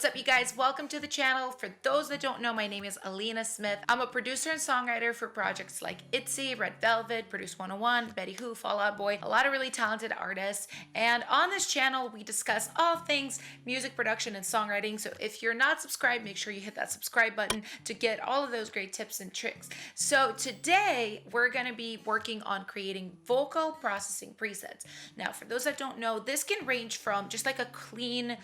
What's up, you guys? Welcome to the channel. For those that don't know, my name is Alina Smith. I'm a producer and songwriter for projects like ITZY, Red Velvet, Produce 101, Betty Who, Fall Out Boy, a lot of really talented artists. And on this channel, we discuss all things music production and songwriting. So if you're not subscribed, make sure you hit that subscribe button to get all of those great tips and tricks. So today, we're going to be working on creating vocal processing presets. Now, for those that don't know, this can range from just like a clean,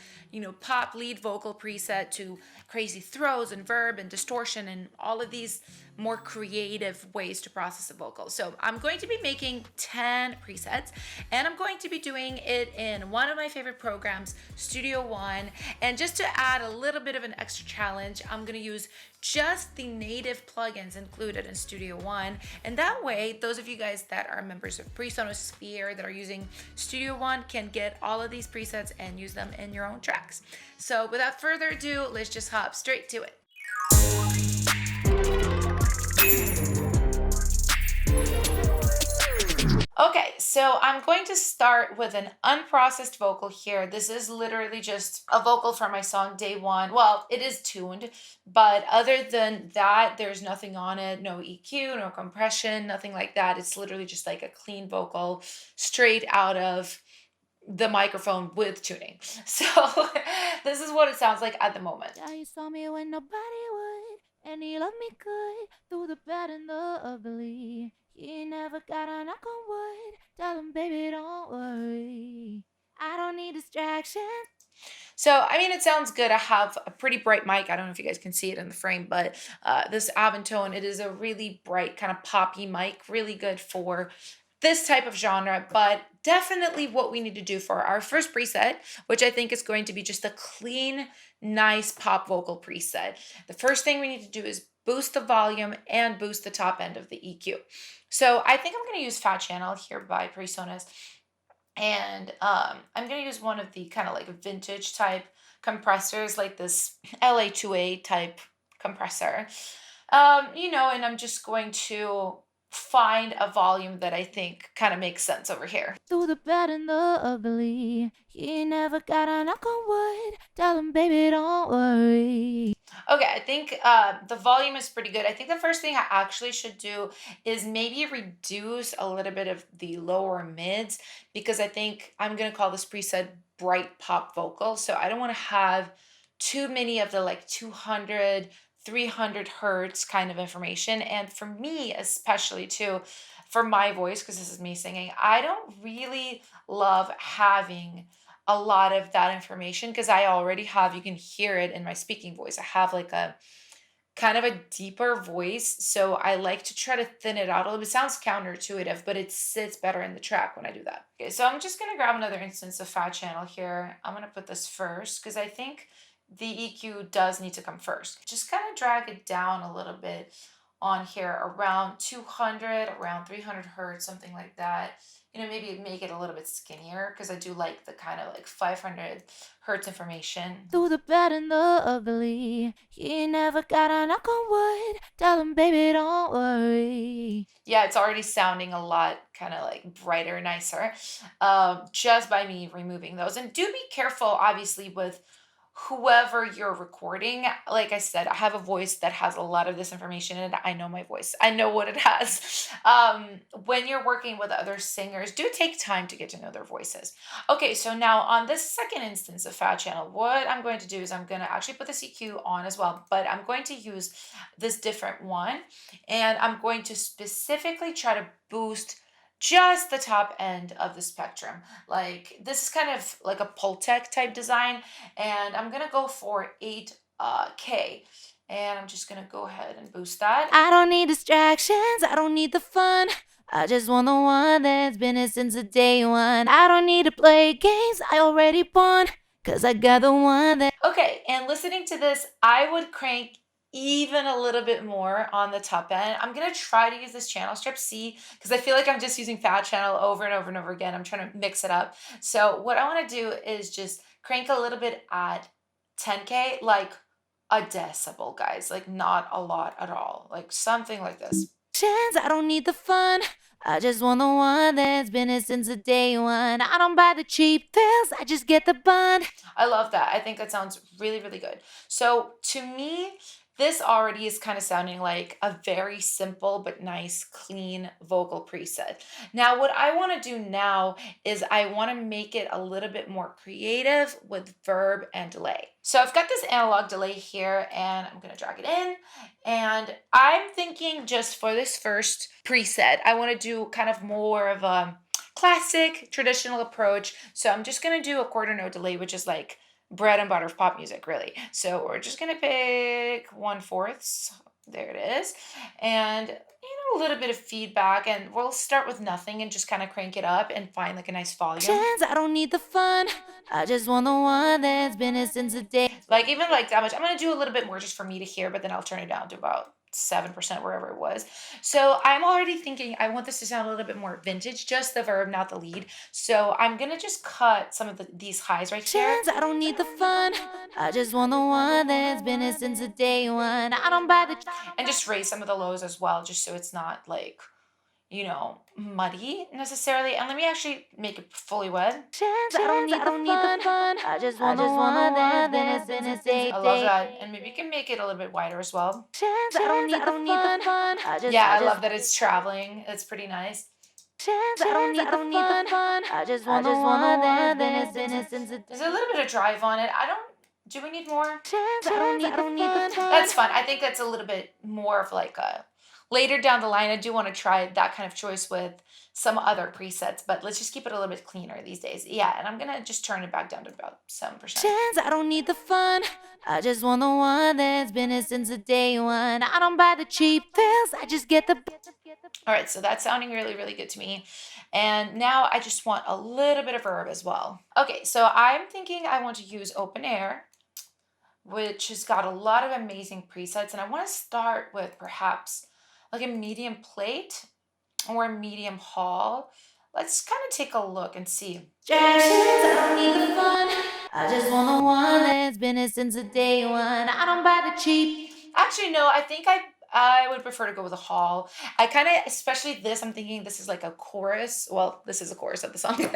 pop lead vocal preset to crazy throws and verb and distortion and all of these more creative ways to process a vocal. So I'm going to be making 10 presets, and I'm going to be doing it in one of my favorite programs, Studio One. And just to add a little bit of an extra challenge, I'm going to use just the native plugins included in Studio One. And that way, those of you guys that are members of PreSonus Sphere that are using Studio One can get all of these presets and use them in your own tracks. So without further ado, let's just hop straight to it. Okay, so I'm going to start with an unprocessed vocal here. This is literally just a vocal from my song Day One. Well, it is tuned, but other than that, there's nothing on it, no EQ, no compression, nothing like that. It's literally just like a clean vocal straight out of the microphone with tuning. So this is what it sounds like at the moment. Yeah, you saw me when nobody would, and you loved me good through the bad and the ugly. You never got a knock on wood. Tell him, baby, don't worry. I don't need distractions. So, I mean, it sounds good. I have a pretty bright mic. I don't know if you guys can see it in the frame, but this Aventone, it is a really bright kind of poppy mic, really good for this type of genre, but definitely what we need to do for our first preset, which I think is going to be just a clean, nice pop vocal preset. The first thing we need to do is boost the volume and boost the top end of the EQ. So I think I'm going to use Fat Channel here by PreSonus. And I'm going to use one of the kind of like vintage type compressors, like this LA2A type compressor. And I'm just going to find a volume that I think kind of makes sense over here. Through the bad and the ugly. You never got a knock on wood. Tell him, baby, don't worry. Okay, I think the volume is pretty good. I think the first thing I actually should do is maybe reduce a little bit of the lower mids, because I think I'm going to call this preset bright pop vocal. So I don't want to have too many of the like 200, 300 hertz kind of information. And for me, especially too, for my voice, because this is me singing, I don't really love having a lot of that information because I already have, you can hear it in my speaking voice. I have like a kind of a deeper voice. So I like to try to thin it out a little bit. It sounds counterintuitive, but it sits better in the track when I do that. Okay, so I'm just going to grab another instance of Fat Channel here. I'm going to put this first because I think the EQ does need to come first. Just kind of drag it down a little bit on here around 200, around 300 hertz, something like that. Maybe make it a little bit skinnier because I do like the kind of like 500 hertz information. Through the bad and the ugly. You never got a knock on wood. Tell him, baby, don't worry. Yeah, it's already sounding a lot kind of like brighter, nicer, just by me removing those. And do be careful, obviously, with whoever you're recording. Like I said, I have a voice that has a lot of this information, and I know my voice. I know what it has. When you're working with other singers, do take time to get to know their voices. Okay, so now on this second instance of Fat Channel, what I'm going to do is I'm going to actually put the EQ on as well, but I'm going to use this different one, and I'm going to specifically try to boost just the top end of the spectrum. Like this is kind of like a Pultec type design, and I'm gonna go for 8K, and I'm just gonna go ahead and boost that. I don't need distractions, I don't need the fun. I just want the one that's been here since the day one. I don't need to play games, I already won, cause I got the one that... Okay, and listening to this, I would crank even a little bit more on the top end. I'm gonna try to use this channel strip C because I feel like I'm just using Fat Channel over and over and over again. I'm trying to mix it up. So what I want to do is just crank a little bit at 10K, like a decibel, guys, like not a lot at all, like something like this. I don't need the fun, I just want the one that's been here since the day one. I don't buy the cheap thrills, I just get the bun. I love that. I think that sounds really, really good. So to me, this already is kind of sounding like a very simple but nice, clean vocal preset. Now, what I want to do now is I want to make it a little bit more creative with verb and delay. So I've got this analog delay here and I'm going to drag it in. And I'm thinking just for this first preset, I want to do kind of more of a classic traditional approach. So I'm just going to do a quarter note delay, which is like bread and butter of pop music, really. So we're just going to pick 1/4. There it is. And, a little bit of feedback, and we'll start with nothing and just kind of crank it up and find like a nice volume. I don't need the fun. I just want the one that's been here since the day. Like even like that much. I'm going to do a little bit more just for me to hear, but then I'll turn it down to about 7% wherever it was. So I'm already thinking I want this to sound a little bit more vintage, just the verb, not the lead. So I'm going to just cut some of these highs right here. I don't need the fun. I just want the one that's been here since the day one. I don't buy the... And just raise some of the lows as well, just so it's not like, muddy necessarily. And let me actually make it fully wet. I don't need the fun. I just want the one that's been here since the day. I love that. And maybe you can make it a little bit wider as well. I don't need the fun. I love that it's traveling. It's pretty nice. I don't need the fun. I just want the one that's been here since the day. There's a little bit of drive on it. Do we need more? I don't need the fun. That's fun. I think that's a little bit more of like a later down the line. I do want to try that kind of choice with some other presets, but let's just keep it a little bit cleaner these days. Yeah, and I'm gonna just turn it back down to about 7%. I don't need the fun. I just want the one that's been here since the day one. I don't buy the cheap thrills, I just get the... All right, so that's sounding really, really good to me. And now I just want a little bit of verb as well. Okay, so I'm thinking I want to use open air, which has got a lot of amazing presets. And I want to start with perhaps like a medium plate or a medium hall. Let's kind of take a look and see. I don't need the fun. I just want the one that's been here since the day one. I don't buy the cheap. Actually, no, I think I would prefer to go with a hall. I kind of, especially this, I'm thinking this is like a chorus. Well, this is a chorus of the song,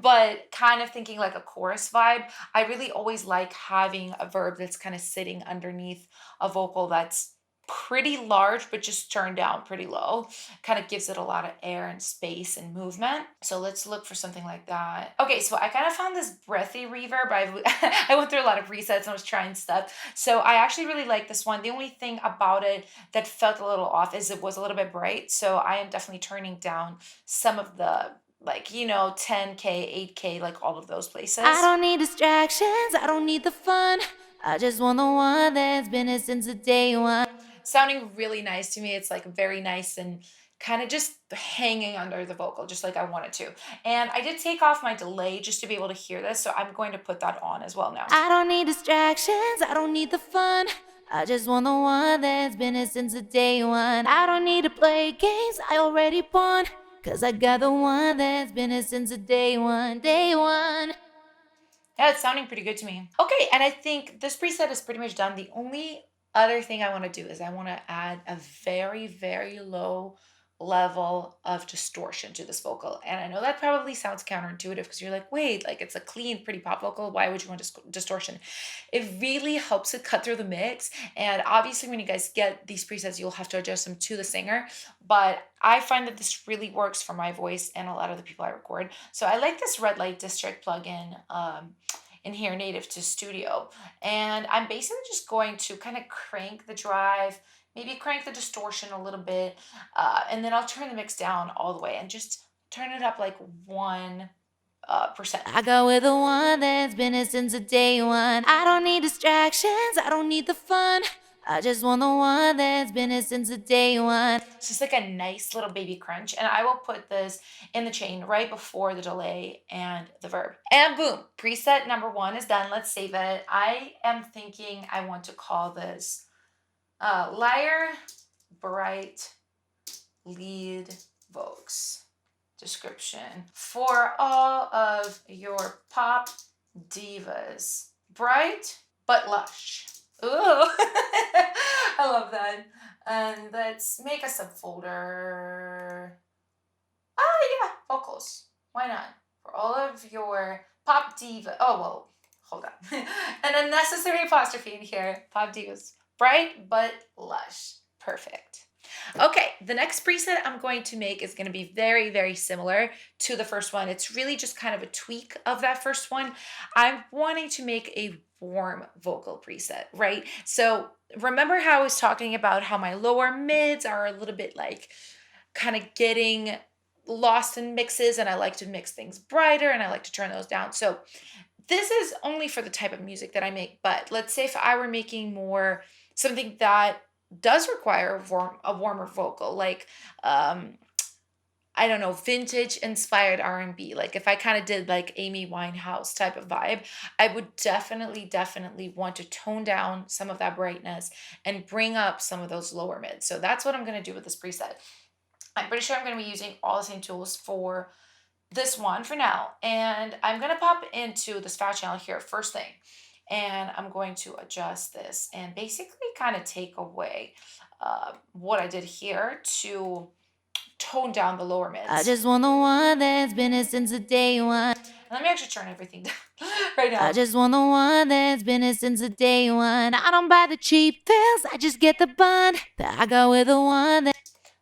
but kind of thinking like a chorus vibe. I really always like having a verb that's kind of sitting underneath a vocal that's pretty large, but just turned down pretty low. Kind of gives it a lot of air and space and movement. So let's look for something like that. Okay, so I kind of found this breathy reverb. I went through a lot of resets and I was trying stuff. So I actually really like this one. The only thing about it that felt a little off is it was a little bit bright. So I am definitely turning down some of the 10K, 8K, like all of those places. I don't need distractions. I don't need the fun. I just want the one that's been here since the day one. Sounding really nice to me. It's like very nice and kind of just hanging under the vocal, just like I wanted to. And I did take off my delay just to be able to hear this, so I'm going to put that on as well now. I don't need distractions. I don't need the fun. I just want the one that's been here since the day one. I don't need to play games I already won, 'cause I got the one that's been here since the day one. Day one. Yeah, it's sounding pretty good to me. Okay, and I think this preset is pretty much done. The only other thing I want to do is I want to add a very, very low level of distortion to this vocal. And I know that probably sounds counterintuitive because you're like, wait, like it's a clean, pretty pop vocal. Why would you want distortion? It really helps it cut through the mix. And obviously when you guys get these presets, you'll have to adjust them to the singer. But I find that this really works for my voice and a lot of the people I record. So I like this red light district plugin in here native to Studio. And I'm basically just going to kind of crank the drive, maybe crank the distortion a little bit, and then I'll turn the mix down all the way and just turn it up like 1%. I go with the one that's been here since the day one. I don't need distractions, I don't need the fun. I just want the one that's been here since the day one. It's just like a nice little baby crunch. And I will put this in the chain right before the delay and the verb. And boom, preset number 1 is done. Let's save it. I am thinking I want to call this LYRE Bright Lead Vox. Description: for all of your pop divas, bright but lush. Ooh, I love that. And let's make a subfolder. Yeah, vocals. Why not? For all of your pop diva. Oh, well, hold on. An unnecessary apostrophe in here. Pop divas. Bright but lush. Perfect. Okay, the next preset I'm going to make is going to be very, very similar to the first one. It's really just kind of a tweak of that first one. I'm wanting to make a warm vocal preset, right? So remember how I was talking about how my lower mids are a little bit like kind of getting lost in mixes, and I like to mix things brighter and I like to turn those down. So this is only for the type of music that I make, but let's say if I were making more something that does require a warmer vocal, like I don't know, vintage inspired R&B. Like if I kind of did like Amy Winehouse type of vibe, I would definitely want to tone down some of that brightness and bring up some of those lower mids. So that's what I'm going to do with this preset. I'm pretty sure I'm going to be using all the same tools for this one for now. And I'm going to pop into this fat channel here first thing. And I'm going to adjust this and basically kind of take away what I did here to tone down the lower mids. I just want the one that's been here since the day one. Let me actually turn everything down right now. I just want the one that's been here since the day one. I don't buy the cheap pills, I just get the bun. I go with the one that...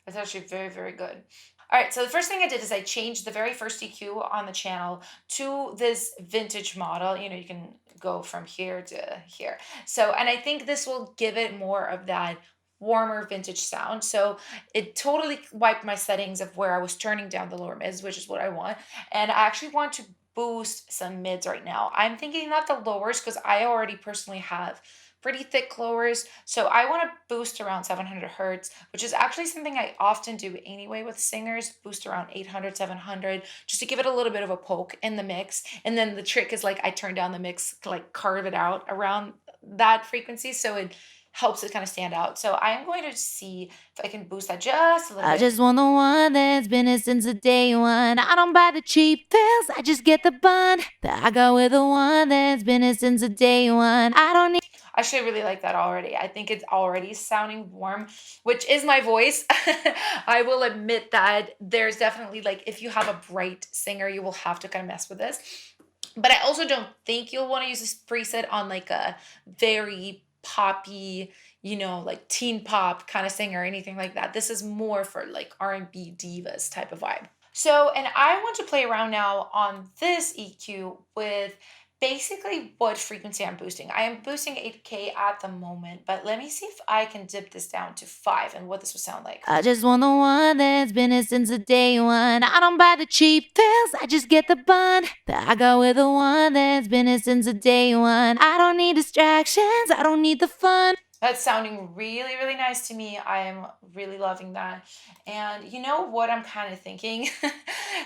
That's actually very, very good. All right, so the first thing I did is I changed the very first EQ on the channel to this vintage model. You know, you can go from here to here. So, and I think this will give it more of that warmer vintage sound. So it totally wiped my settings of where I was turning down the lower mids, which is what I want. And I actually want to boost some mids right now. I'm thinking not the lowers because I already personally have pretty thick lowers. So I want to boost around 700 hertz, which is actually something I often do anyway with singers, boost around 800, 700, just to give it a little bit of a poke in the mix. And then the trick is like I turn down the mix, like carve it out around that frequency. So it helps it kind of stand out. So I am going to see if I can boost that just a little bit. I just want the one that's been here since the day one. I don't buy the cheap pills, I just get the bun. I go with the one that's been here since the day one. I don't need... I actually really like that already. I think it's already sounding warm, which is my voice. I will admit that there's definitely like, if you have a bright singer, you will have to kind of mess with this. But I also don't think you'll want to use this preset on like a very poppy, you know, like teen pop kind of singer or anything like that. This is more for like R&B divas type of vibe. So, and I want to play around now on this EQ with basically what frequency I'm boosting. I am boosting 8K at the moment, but let me see if I can dip this down to 5 and what this will sound like. I just want the one that's been here since the day one. I don't buy the cheap pills, I just get the bun. I go with the one that's been here since the day one. I don't need distractions, I don't need the fun. That's sounding really, really nice to me. I am really loving that. And you know what I'm kind of thinking?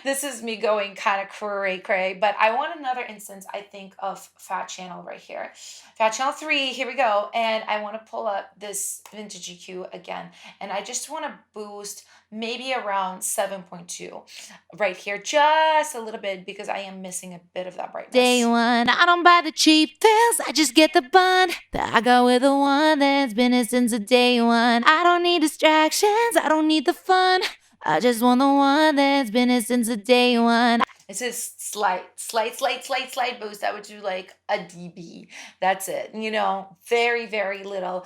This is me going kind of cray-cray, but I want another instance, I think, of Fat Channel right here. Fat Channel 3, here we go. And I want to pull up this vintage EQ again. And I just want to boost maybe around 7.2 right here, just a little bit, because I am missing a bit of that brightness. Day one, I don't buy the cheap pills, I just get the bun. I go with the one that's been here since the day one. I don't need distractions, I don't need the fun. I just want the one that's been here since the day one. It's a slight boost. I would do like a dB. That's it. You know, very, very little.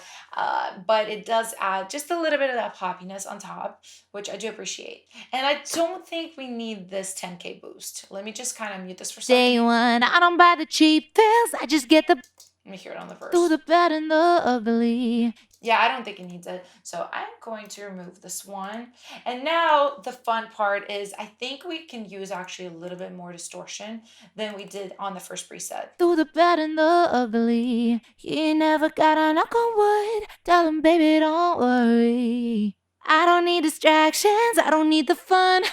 But it does add just a little bit of that poppiness on top, which I do appreciate. And I don't think we need this 10K boost. Let me just kind of mute this for a second. Day one, I don't buy the cheap pills, I just get the... Let me hear it on the verse. Through the bad and the ugly. Yeah, I don't think it needs it. So I'm going to remove this one. And now the fun part is I think we can use actually a little bit more distortion than we did on the first preset. Through the bad and the ugly. You never gotta knock on wood. Tell them, baby, don't worry. I don't need distractions. I don't need the fun.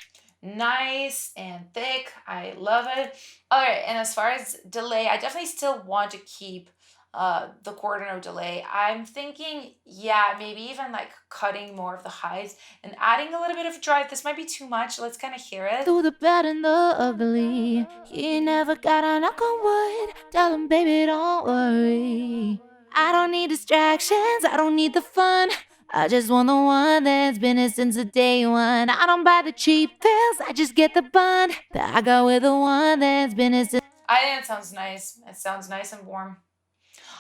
Nice and thick. I love it. All right, and as far as delay, I definitely still want to keep the quarter note delay. I'm thinking, yeah, maybe even like cutting more of the highs and adding a little bit of drive. This might be too much. Let's kind of hear it. Through the bad and the ugly. You never gotta knock on wood. Tell them, baby, don't worry. I don't need distractions. I don't need the fun. I just want the one that's been here since the day one. I don't buy the cheap pills, I just get the bun. That I go with the one that's been here since. I think it sounds nice. It sounds nice and warm.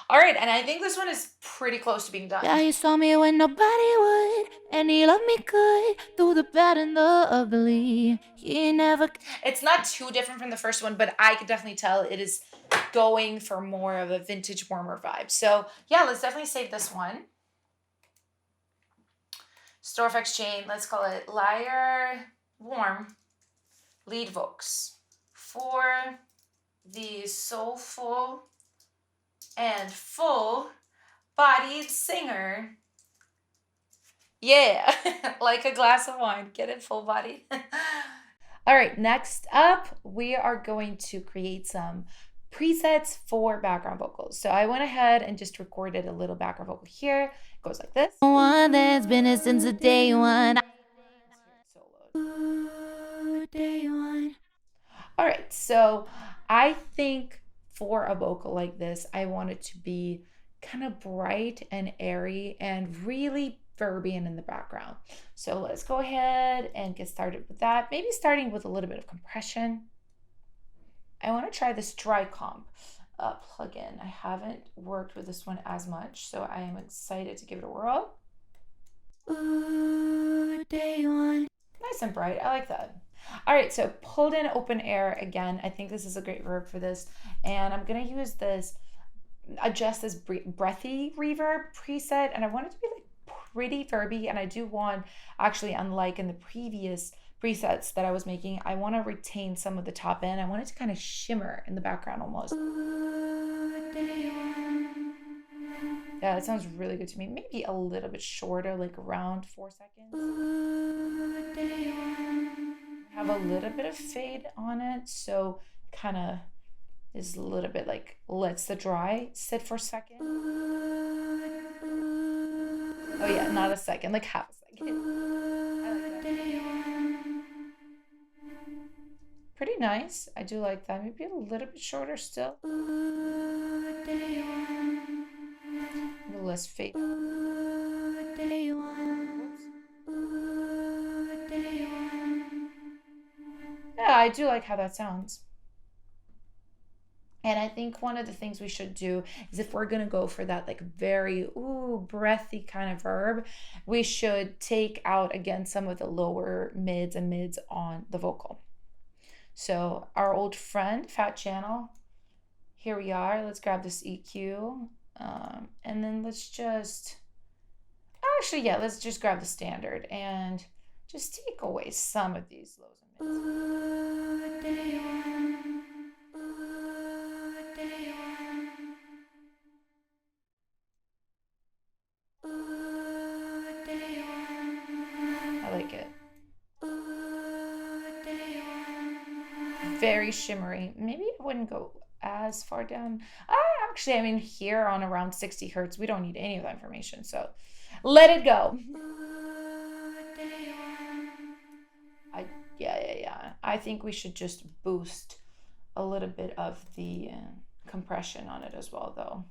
All right, and I think this one is pretty close to being done. Yeah, you saw me when nobody would, and he loved me good, through the bad and the ugly. He never. It's not too different from the first one, but I could definitely tell it is going for more of a vintage warmer vibe. So yeah, let's definitely save this one. Store effects chain, let's call it LYRE Warm Lead Vocals for the soulful and full-bodied singer. Yeah, like a glass of wine. Get it full-bodied. All right, next up, we are going to create some presets for background vocals. So I went ahead and just recorded a little background vocal here. It goes like this. One that's been here since the day one. Day one. All right, so I think for a vocal like this, I want it to be kind of bright and airy and really verby in the background. So let's go ahead and get started with that. Maybe starting with a little bit of compression. I want to try this dry comp plugin. I haven't worked with this one as much, so I am excited to give it a whirl. Ooh, day one. Nice and bright. I like that. All right, so pulled in open air again. I think this is a great verb for this, and I'm gonna use this, adjust this breathy reverb preset, and I want it to be like pretty verby, and I do want, actually, unlike in the previous presets that I was making, I want to retain some of the top end. I want it to kind of shimmer in the background almost. Yeah, that sounds really good to me. Maybe a little bit shorter, like around 4 seconds. Have a little bit of fade on it, so kind of is a little bit like lets the dry sit for a second. Oh yeah, not a second, like half a second. I like that. Pretty nice. I do like that. Maybe a little bit shorter still. A little less fade. Yeah, I do like how that sounds. And I think one of the things we should do is if we're going to go for that like very, breathy kind of verb, we should take out again some of the lower mids and mids on the vocal. So our old friend, Fat Channel, here we are. Let's grab this EQ. And then let's just, actually, yeah, let's just grab the standard and just take away some of these lows and mids. I like it. Very shimmery. Maybe I wouldn't go as far down. Actually, I mean, here on around 60 hertz, we don't need any of that information. So let it go. Yeah. I think we should just boost a little bit of the compression on it as well, though,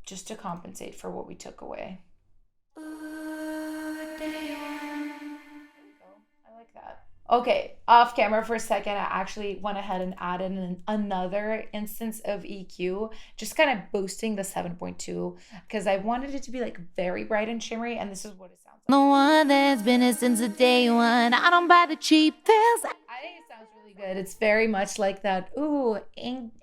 just to compensate for what we took away. I like that. Okay, off camera for a second, I actually went ahead and added another instance of EQ, just kind of boosting the 7.2, because I wanted it to be like very bright and shimmery, and this is what it sounds like. The one that's been here since the day one. I don't buy the cheap pills. I think it sounds really good. It's very much like that,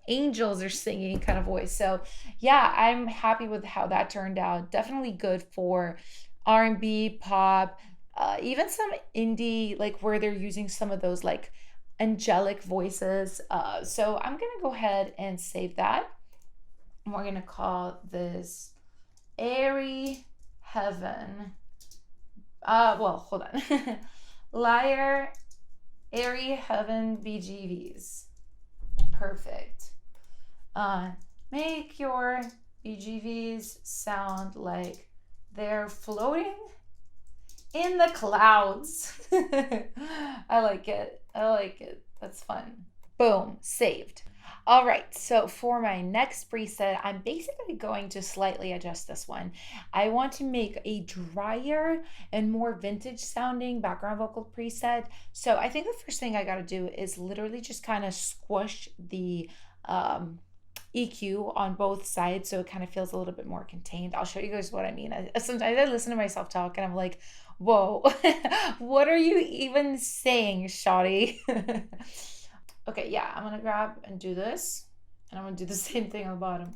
angels are singing kind of voice. So yeah, I'm happy with how that turned out. Definitely good for R&B, pop, even some indie, like where they're using some of those like angelic voices. So I'm gonna go ahead and save that. And we're gonna call this Airy Heaven. Well, hold on. LYRE Airy Heaven BGVs. Perfect. Make your BGVs sound like they're floating in the clouds. I like it. That's fun. Boom, saved. All right, so for my next preset, I'm basically going to slightly adjust this one. I want to make a drier and more vintage sounding background vocal preset. So I think the first thing I got to do is literally just kind of squish the EQ on both sides so it kind of feels a little bit more contained. I'll show you guys what I mean. Sometimes I listen to myself talk and I'm like, whoa, what are you even saying, shawty? Okay, yeah, I'm gonna grab and do this, and I'm gonna do the same thing on the bottom.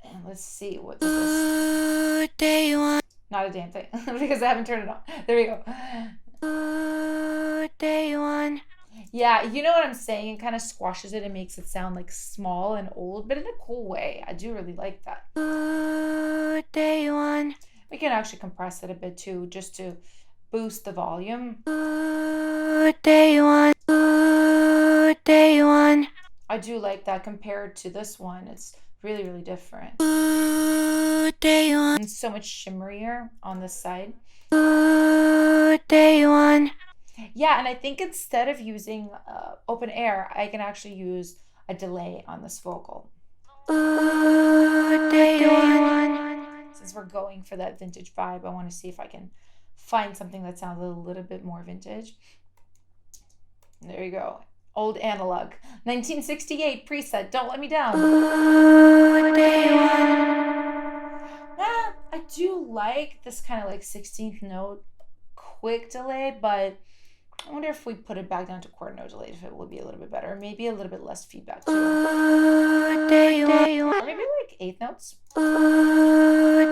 And let's see what this is. Day one. Not a damn thing, because I haven't turned it on. There we go. Day one. Yeah, you know what I'm saying? It kind of squashes it and makes it sound like small and old, but in a cool way. I do really like that. Day one. We can actually compress it a bit too, just to boost the volume. Day one. Day one. I do like that compared to this one. It's really, really different. Day one. It's so much shimmerier on this side. Day one. Yeah, and I think instead of using open air, I can actually use a delay on this vocal. Day one. Since we're going for that vintage vibe, I want to see if I can find something that sounds a little bit more vintage. There you go. Old analog. 1968 preset, Don't Let Me Down. Day one. I do like this kind of like 16th note quick delay, but I wonder if we put it back down to quarter note delay, if it would be a little bit better. Maybe a little bit less feedback too. Day one. Or maybe like 8th notes.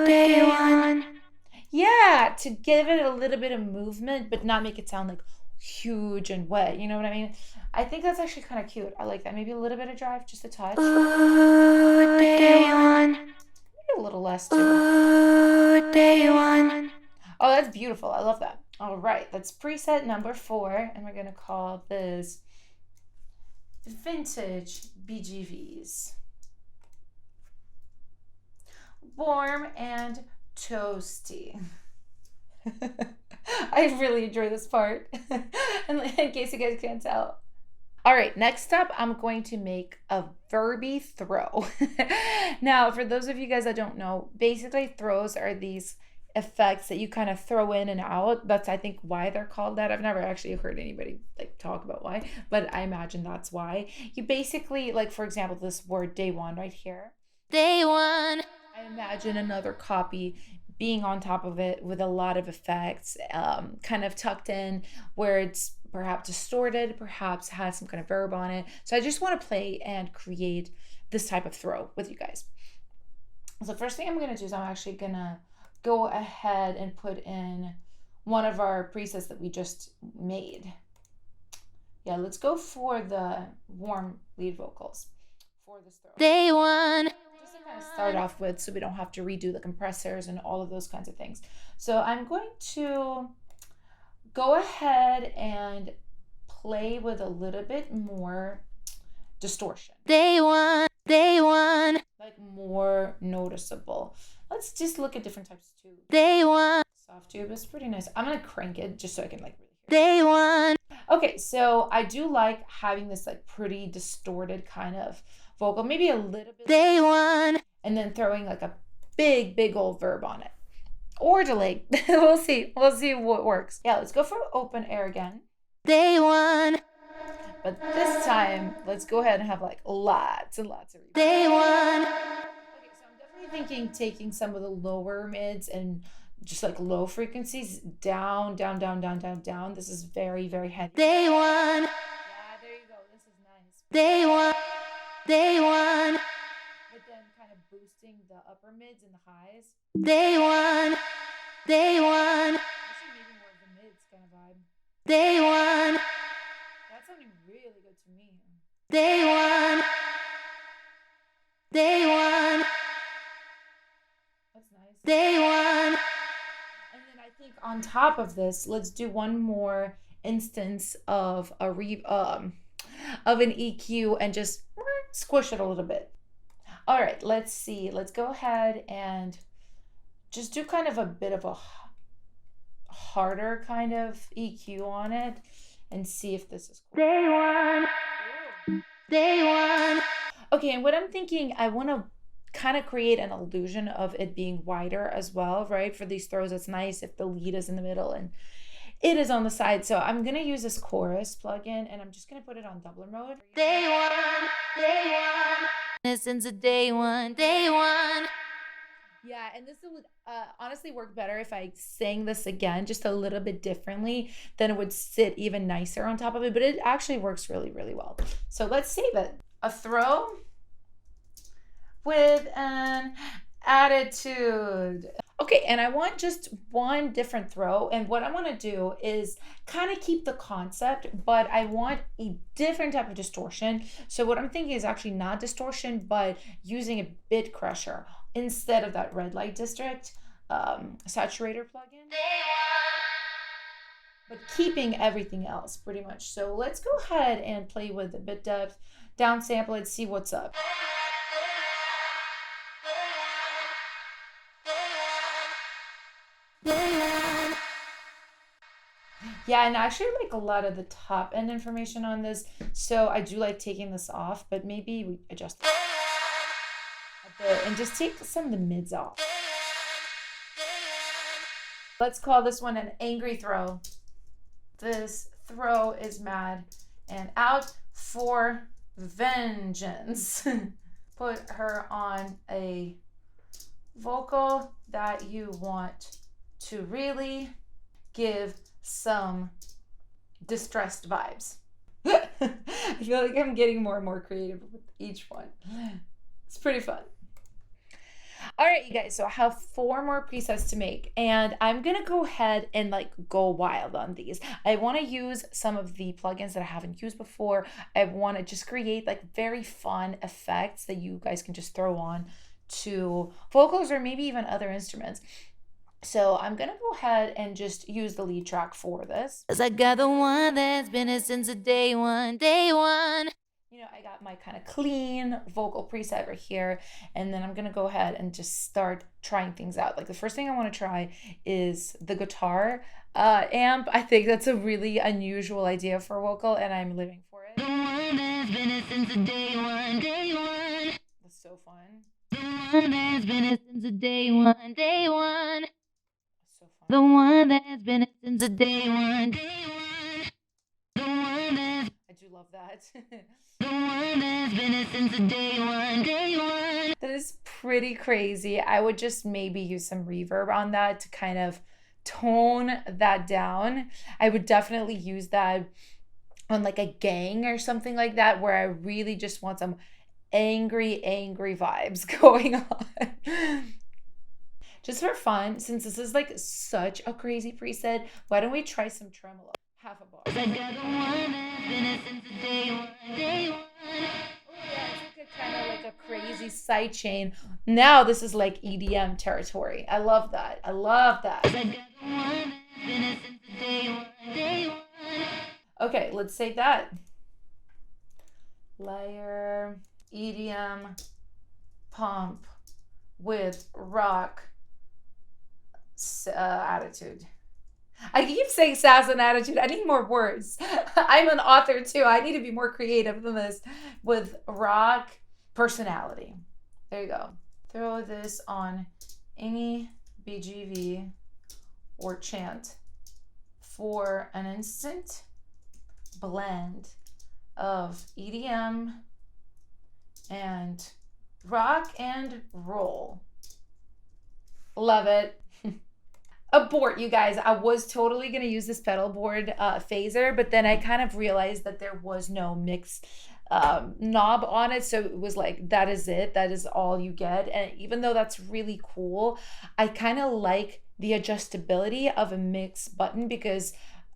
Day one. Yeah, to give it a little bit of movement, but not make it sound like huge and wet. You know what I mean? I think that's actually kind of cute. I like that. Maybe a little bit of drive, just a touch. Day one. Maybe a little less too. Day one. Oh, that's beautiful. I love that. All right, that's preset number 4, and we're gonna call this Vintage BGVs. Warm and toasty. I really enjoy this part, in case you guys can't tell. All right, next up, I'm going to make a Verbi Throw. Now, for those of you guys that don't know, basically throws are these effects that you kind of throw in and out. That's, I think, why they're called that. I've never actually heard anybody like talk about why, but I imagine that's why. You basically, like, for example, this word day one right here. Day one. I imagine another copy being on top of it with a lot of effects, kind of tucked in where it's perhaps distorted, perhaps has some kind of verb on it. So I just want to play and create this type of throw with you guys. So the first thing I'm going to do is I'm actually going to go ahead and put in one of our presets that we just made. Yeah, let's go for the warm lead vocals for this throw. Day one. Just to kind of start off with, so we don't have to redo the compressors and all of those kinds of things. So I'm going to go ahead and play with a little bit more distortion. Day one. Day one. Like more noticeable. Let's just look at different types of tube. Day one. Soft tube is pretty nice. I'm gonna crank it just so I can like really Day hear one. Okay, so I do like having this like pretty distorted kind of vocal, maybe a little bit. Day one. And then throwing like a big old verb on it. Or delay. We'll see. We'll see what works. Yeah, let's go for open air again. Day one. But this time, let's go ahead and have like lots and lots of reverb. Day one. Okay, so I'm definitely thinking taking some of the lower mids and just like low frequencies down. This is very heavy. Day one. Yeah, there you go. This is nice. Day one. Day one. But then kind of boosting the upper mids and the highs. Day one. Day one. Actually, maybe more of the mids kind of vibe. Day one. That's sounding really good to me. Day one. Day one. That's nice. Day one. And then I think on top of this, let's do one more instance of a of an EQ and just squish it a little bit. All right, let's see. Let's go ahead and just do kind of a bit of a harder kind of EQ on it and see if this is cool. Day one. Ooh. day one. Okay, and what I'm thinking, I want to kind of create an illusion of it being wider as well, right? For these throws, it's nice if the lead is in the middle and it is on the side. So I'm going to use this chorus plugin and I'm just going to put it on doubler mode. Day one, day one. Since the day one, day one. Yeah, and this would honestly work better if I sang this again just a little bit differently. Then it would sit even nicer on top of it, but it actually works really, really well. So let's save it. A throw with an attitude. Okay, and I want just one different throw, and what I want to do is kind of keep the concept, but I want a different type of distortion. So what I'm thinking is actually not distortion, but using a bit crusher instead of that red light district saturator plugin, but keeping everything else pretty much. So let's go ahead and play with the bit depth, downsample it, see what's up. Yeah, and I actually like a lot of the top end information on this, so I do like taking this off, but maybe we adjust it a bit and just take some of the mids off. Let's call this one an angry throw. This throw is mad and out for vengeance. Put her on a vocal that you want to really give some distressed vibes. I feel like I'm getting more and more creative with each one. It's pretty fun. All right, you guys, so I have 4 more presets to make, and I'm gonna go ahead and like go wild on these. I want to use some of the plugins that I haven't used before. I want to just create like very fun effects that you guys can just throw on to vocals or maybe even other instruments. So I'm gonna go ahead and just use the lead track for this. 'Cause I got the one that's been here since the day one, day one. You know, I got my kind of clean vocal preset right here, and then I'm gonna go ahead and just start trying things out. Like the first thing I want to try is the guitar amp. I think that's a really unusual idea for a vocal, and I'm living for it. The one that's been here since the day one, day one. That's so fun. The one that's been here since the day one, day one. So fun. The one that's been here since the day one, day one. The one that's I do love that. the one that's been here since the day one, day one. That is pretty crazy. I would just maybe use some reverb on that to kind of tone that down. I would definitely use that on like a gang or something like that, where I really just want some angry vibes going on. Just for fun, since this is like such a crazy preset, why don't we try some tremolo? Half a bar. I got the one that's been here since the day one, day one. Oh yeah, it's like a kind of like a crazy sidechain. Now this is like EDM territory. I love that. I love that. I got the one that's been here since the day one, day one. Okay, let's say that. LYRE, EDM, pump with rock attitude. I keep saying sass and attitude. I need more words. I'm an author too. I need to be more creative than this. With rock personality. There you go. Throw this on any BGV or chant for an instant blend of EDM and rock and roll. Love it. Abort, you guys. I was totally going to use this pedal board phaser, but then I kind of realized that there was no mix knob on it. So it was like, that is it. That is all you get. And even though that's really cool, I kind of like the adjustability of a mix button, because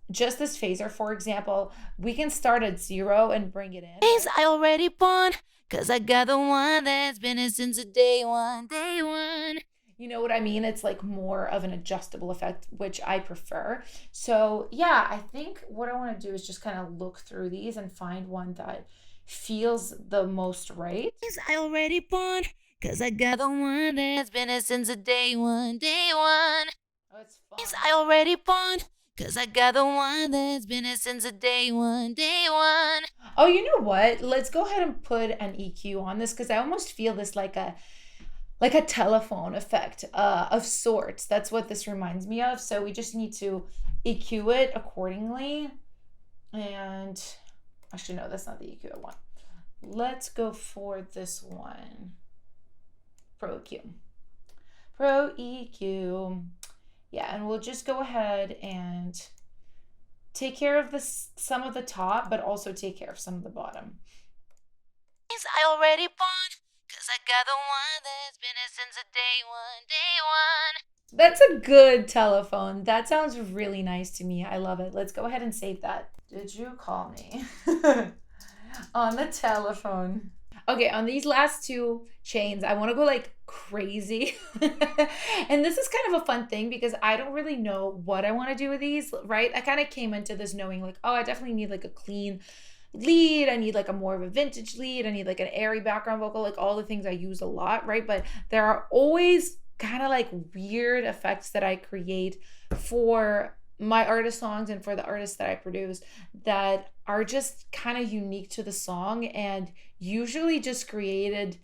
just this phaser, for example, we can start at 0 and bring it in. Things I already won, 'cause I got the one that's been here since the day one, day one. You know what I mean? It's like more of an adjustable effect, which I prefer. So yeah, I think what I want to do is just kind of look through these and find one that feels the most right. Things I already won, 'cause I got the one that's been here since the day one, day one. Oh, it's fun. Things I already won, 'cause I got the one that's been here since the day one, day one. Oh, you know what? Let's go ahead and put an EQ on this because I almost feel this like a telephone effect of sorts. That's what this reminds me of. So we just need to EQ it accordingly. And actually, no, that's not the EQ I want. Let's go for this one. Pro EQ. Pro EQ. Yeah, and we'll just go ahead and take care of some of the top, but also take care of some of the bottom. I already bought, 'cause I got the one that's been here since the day one, day one. That's a good telephone. That sounds really nice to me. I love it. Let's go ahead and save that. Did you call me? On the telephone. Okay, on these last two chains, I want to go like crazy. And this is kind of a fun thing because I don't really know what I want to do with these, right? I kind of came into this knowing like, oh, I definitely need like a clean lead. I need like a more of a vintage lead. I need like an airy background vocal, like all the things I use a lot, right? But there are always kind of like weird effects that I create for my artist songs and for the artists that I produce that are just kind of unique to the song and usually just created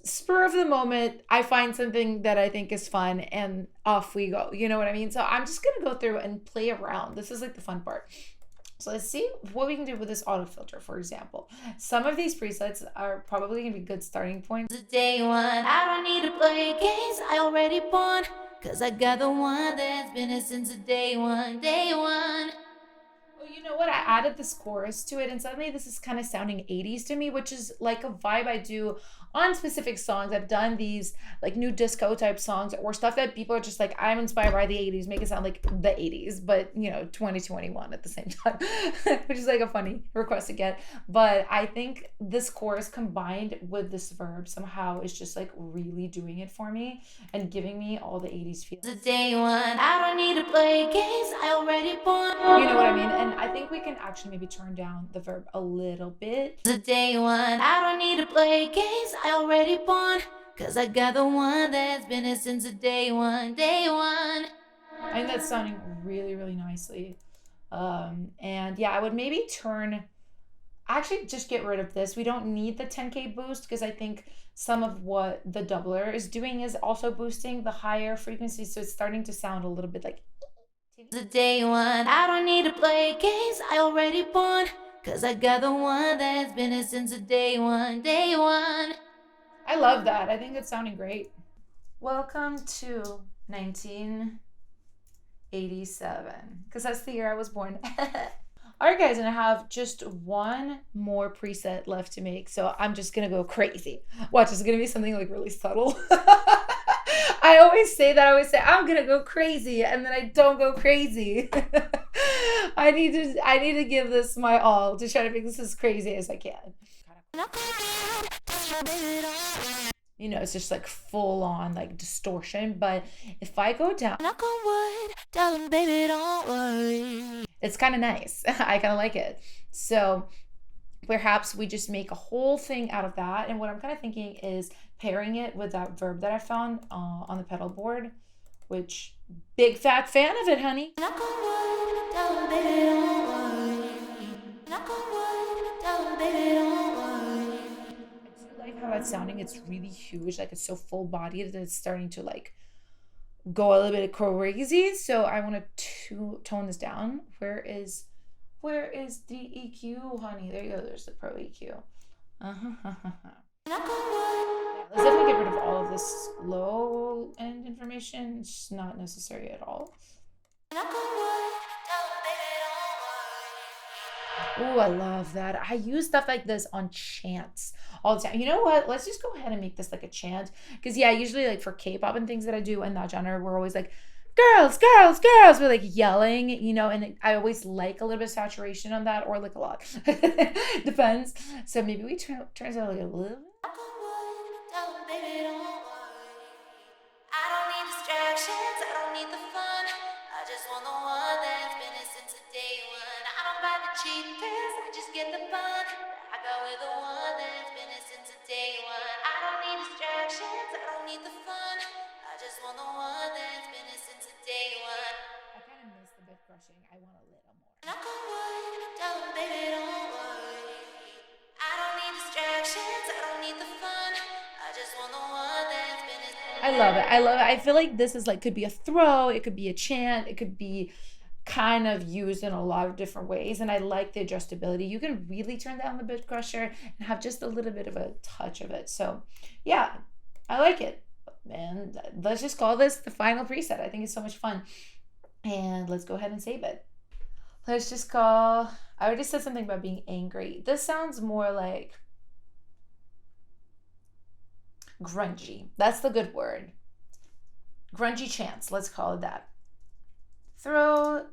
spur of the moment. I find something that I think is fun and off we go. You know what I mean? So I'm just going to go through and play around. This is like the fun part. So let's see what we can do with this auto filter, for example. Some of these presets are probably going to be good starting points. The day one, I don't need to play games, I already bought, 'cause I got the one that's been here since the day one, day one. Oh, you know what? I added this chorus to it, and suddenly this is kind of sounding 80s to me, which is like a vibe I do on specific songs. I've done these like new disco type songs or stuff that people are just like, I'm inspired by the 80s, make it sound like the 80s, but 2021 at the same time, which is like a funny request to get. But I think this chorus combined with this verb somehow is just like really doing it for me and giving me all the 80s feel. The day one, I don't need to play games, I already bought. You know what I mean? And I think we can actually maybe turn down the verb a little bit. The day one, I don't need to play games, I already bought, 'cause I got the one that's been here since the day one, day one. I think that's sounding really, really nicely. And yeah, I would maybe actually just get rid of this. We don't need the 10K boost because I think some of what the doubler is doing is also boosting the higher frequency. So it's starting to sound a little bit like. The day one, I don't need to play games, I already bought, 'cause I got the one that's been here since the day one, day one. I love that. I think it's sounding great. Welcome to 1987, because that's the year I was born. All right, guys, and I have just one more preset left to make, so I'm just gonna go crazy. Watch, it's gonna be something like really subtle. I always say that. I always say I'm gonna go crazy, and then I don't go crazy. I need to give this my all to try to make this as crazy as I can. It's just like full on like distortion. But if I go down, it's kind of nice. I kind of like it. So perhaps we just make a whole thing out of that. And what I'm kind of thinking is pairing it with that verb that I found on the pedal board, which big fat fan of it, honey. How that's sounding. It's really huge, like it's so full bodied that it's starting to like go a little bit crazy. So I want to tone this down. Where is the EQ, honey? There you go. There's the pro EQ. Let's definitely get rid of all of this low end information. It's not necessary at all. Oh, I love that. I use stuff like this on chants all the time. You know what? Let's just go ahead and make this like a chant. Because yeah, usually like for K-pop and things that I do in that genre, we're always like, girls, girls, girls. We're like yelling, and I always like a little bit of saturation on that or like a lot. Depends. So maybe we turn it out like a little. I love it. I love it. I feel like this is like, could be a throw, it could be a chant, it could be kind of used in a lot of different ways. And I like the adjustability. You can really turn down the bit crusher and have just a little bit of a touch of it. So yeah, I like it. And let's just call this the final preset. I think it's so much fun. And let's go ahead and save it. Let's just call, I already said something about being angry. This sounds more like grungy. That's the good word. Grungy chants, let's call it that. Throw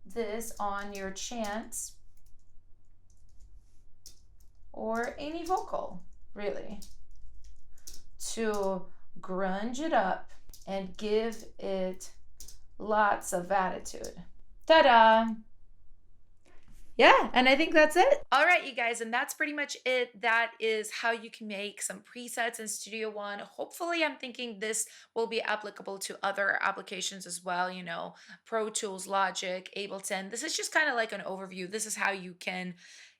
this on your chant or any vocal, really, to grunge it up and give it lots of attitude. Ta-da! Yeah, and I think that's it. All right, you guys, and that's pretty much it. That is how you can make some presets in Studio One. Hopefully, I'm thinking this will be applicable to other applications as well, you know, Pro Tools, Logic, Ableton. This is just kind of like an overview. This is how you can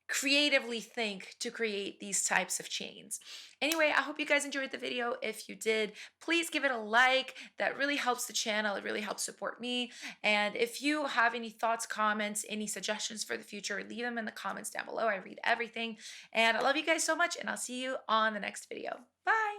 creatively think to create these types of chains. Anyway, I hope you guys enjoyed the video. If you did, please give it a like. That really helps the channel. It really helps support me. And if you have any thoughts, comments, any suggestions for the future, leave them in the comments down below. I read everything. And I love you guys so much, and I'll see you on the next video. Bye.